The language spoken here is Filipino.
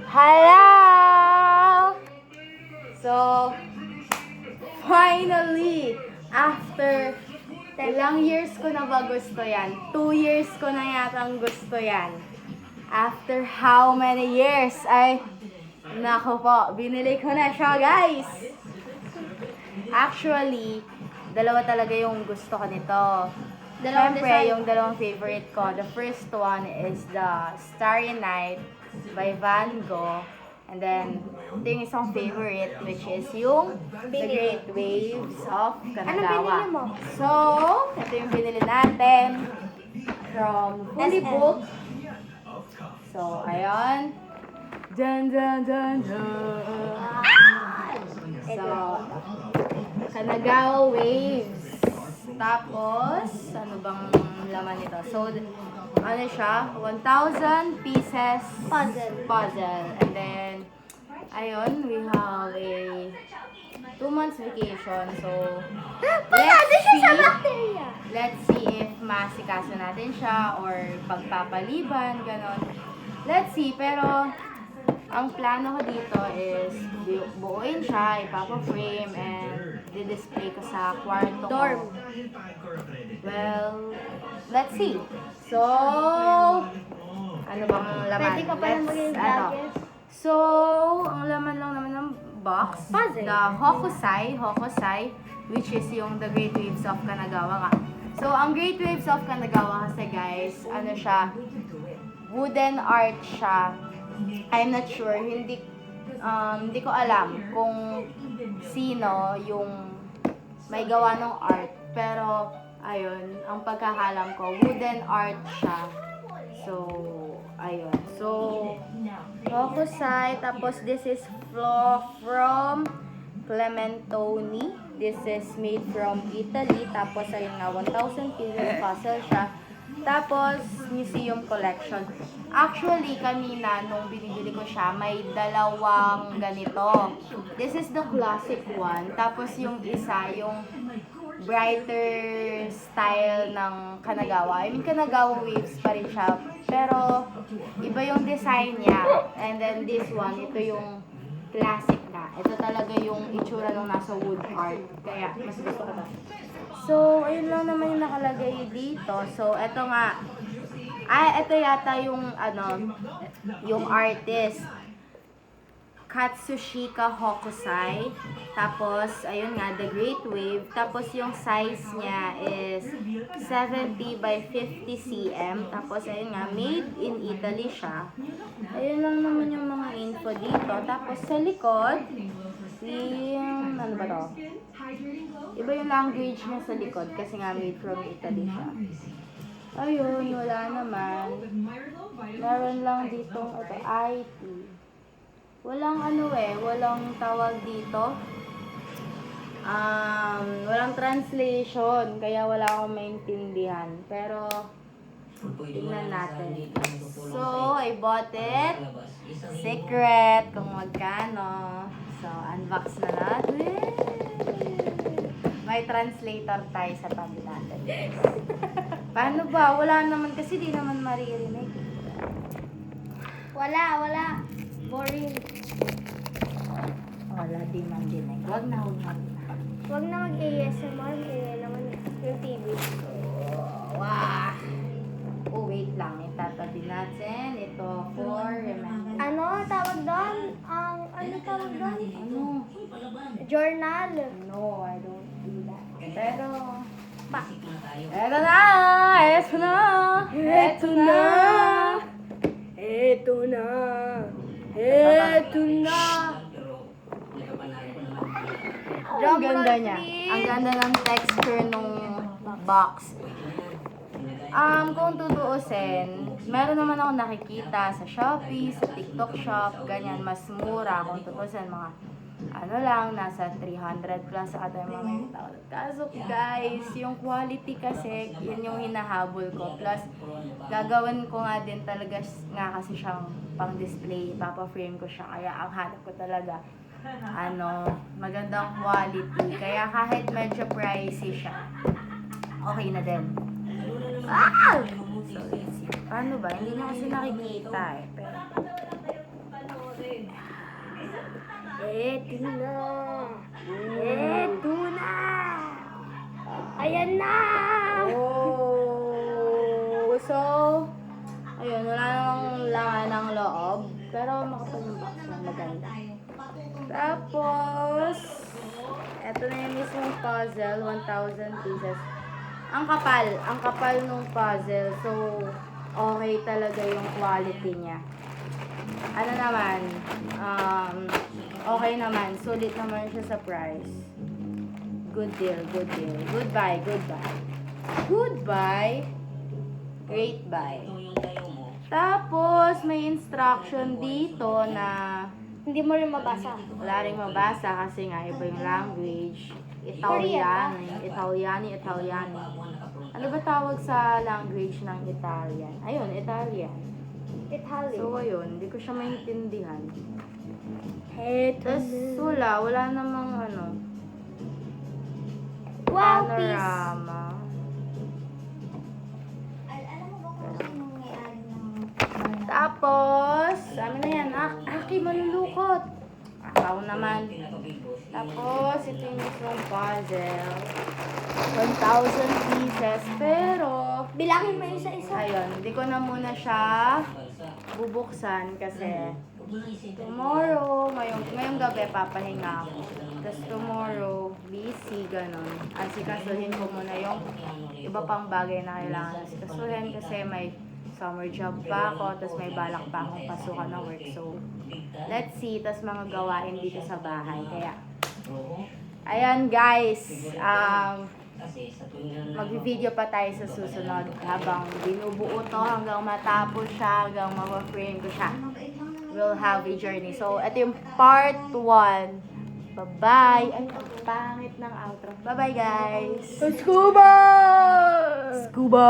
Hello! So, finally, after ilang years ko na ba gusto yan? 2 years ko na yatang gusto yan. After how many years? Ay, nako po, binili ko na siya, guys! Actually, dalawa talaga yung gusto ko nito. Siyempre, yung dalawang favorite ko. The first one is the Starry Night by Van Gogh. And then, ito yung isang favorite, which is yung The Great Waves of Kanagawa. binili mo? So, ito yung binili natin from Fully Booked. So, ayun. Dun, dun, dun, dun. So, Kanagawa Waves. Tapos, ano bang laman nito? So, ano siya? 1,000 pieces puzzle. And then, ayun, we have a 2 months vacation. So, let's see if masikaso natin siya or pagpapaliban, ganon. Let's see, pero ang plano ko dito is buuin siya, ipapa-frame, and di-display ko sa kwarto ko. Well, let's see. So, ano bang laman? Pwede ka pala maging vlogger. So, ang laman lang naman ng box, the Hokusai, which is yung The Great Waves of Kanagawa nga. So, ang Great Waves of Kanagawa kasi guys, ano siya, wooden art siya. I'm not sure, hindi ko alam kung sino yung may gawa ng art. Pero, ayun, ang pagkakalam ko, wooden art siya. So, ayun. So, Hokusai, tapos this is from Clementoni. This is made from Italy. Tapos, ayun nga, 1,000 pieces puzzle siya. Tapos, museum collection. Actually, kanina, nung binibili ko siya, may dalawang ganito. This is the classic one. Tapos, yung isa, yung brighter style ng Kanagawa. I mean, Kanagawa Waves pa rin siya. Pero, iba yung design niya. And then, this one, ito yung classic na. Ito talaga yung itsura nung nasa wood art. Kaya, mas gusto ko ba. So, ayun lang naman yung nakalagay dito. So, eto nga. Ito yata yung, yung artist. Katsushika Hokusai. Tapos, ayun nga, The Great Wave. Tapos, yung size niya is 70 by 50 cm. Tapos, ayun nga, made in Italy siya. Ayun lang naman yung mga info dito. Tapos, sa likod, yung, ano ba to? Iba yung language niya sa likod kasi nga made from Italy siya. Ayun, wala naman. Meron lang ditong IT. Walang walang tawag dito. Walang translation, kaya wala akong maintindihan. Pero, tingnan natin. So, I bought it. Secret kung magkano. So, unbox na natin. May translator tayo sa tabi natin. Paano ba? Wala naman kasi di naman maririnig. Wala. Boring. Wala di man dinig. Huwag na. Huwag na mag-ASMR. Kaya naman yung TV. Wow! Oh, wait lang. Itatabi natin. Ito for remember. Ano tawag doon? Ano tawag doon? Ano? Journal. No, I don't do that. Pero, Pa. eto na! Ang ganda niya. Ang ganda ng texture nung box. Kung tutuusin, meron naman ako nakikita sa Shopee, sa TikTok Shop, ganyan, mas mura. Kung tutuusin, mga nasa 300 plus sa kada yung mga tao. Kaso guys, yung quality kasi, yun yung hinahabol ko. Plus, gagawin ko nga din talaga nga kasi siyang pang display, papa-frame ko siya. Kaya ang hanap ko talaga, magandang quality. Kaya kahit medyo pricey siya, okay na din. So, paano ba? Hindi niyo kasi nakikita eh. Pero, Eto na. Eto na. Ayan na. Oh! So, ayun, wala namang laman ng loob. Pero makapal yung box na maganda. Tapos, eto na yung mismong puzzle, 1,000 pieces. Ang kapal nung puzzle. So, okay talaga yung quality niya. Ano naman, okay naman. Sulit naman siya sa price. Good deal, good deal. Goodbye, goodbye. Goodbye. Great buy. Tapos, may instruction dito na Hindi mo rin mabasa. wala rin mabasa kasi nga iba yung language. Italiani. Ano ba tawag sa language ng Italian? Ayun, Italian. Italian. So, ayun, hindi ko siya maintindihan. Eto Tapos, wala namang ano, Wow, peace. panorama. Tapos, ano na yan? Aki, malulukot. Akaw naman. Tapos, ito yung mismong puzzle. 1,000 pieces. Pero, Bilangin mo isa-isa. ayun, hindi ko na muna siya bubuksan kasi tomorrow, ngayong gabi, papahinga ako. Tapos tomorrow, busy, ganun. Asikasuhin ko muna yung iba pang bagay na kailangan asikasuhin kasi may summer job pa ako, tapos may balak pa akong pasukan ng work. So, let's see, tapos mga gawain dito sa bahay. Kaya, ayan guys, mag-video pa tayo sa susunod habang binubuo to hanggang matapos siya, hanggang ma-frame ko siya. We'll have a journey. So, ito yung part 1. Bye-bye! Ay, ang pangit ng outro. Bye-bye guys! Scuba! Scuba!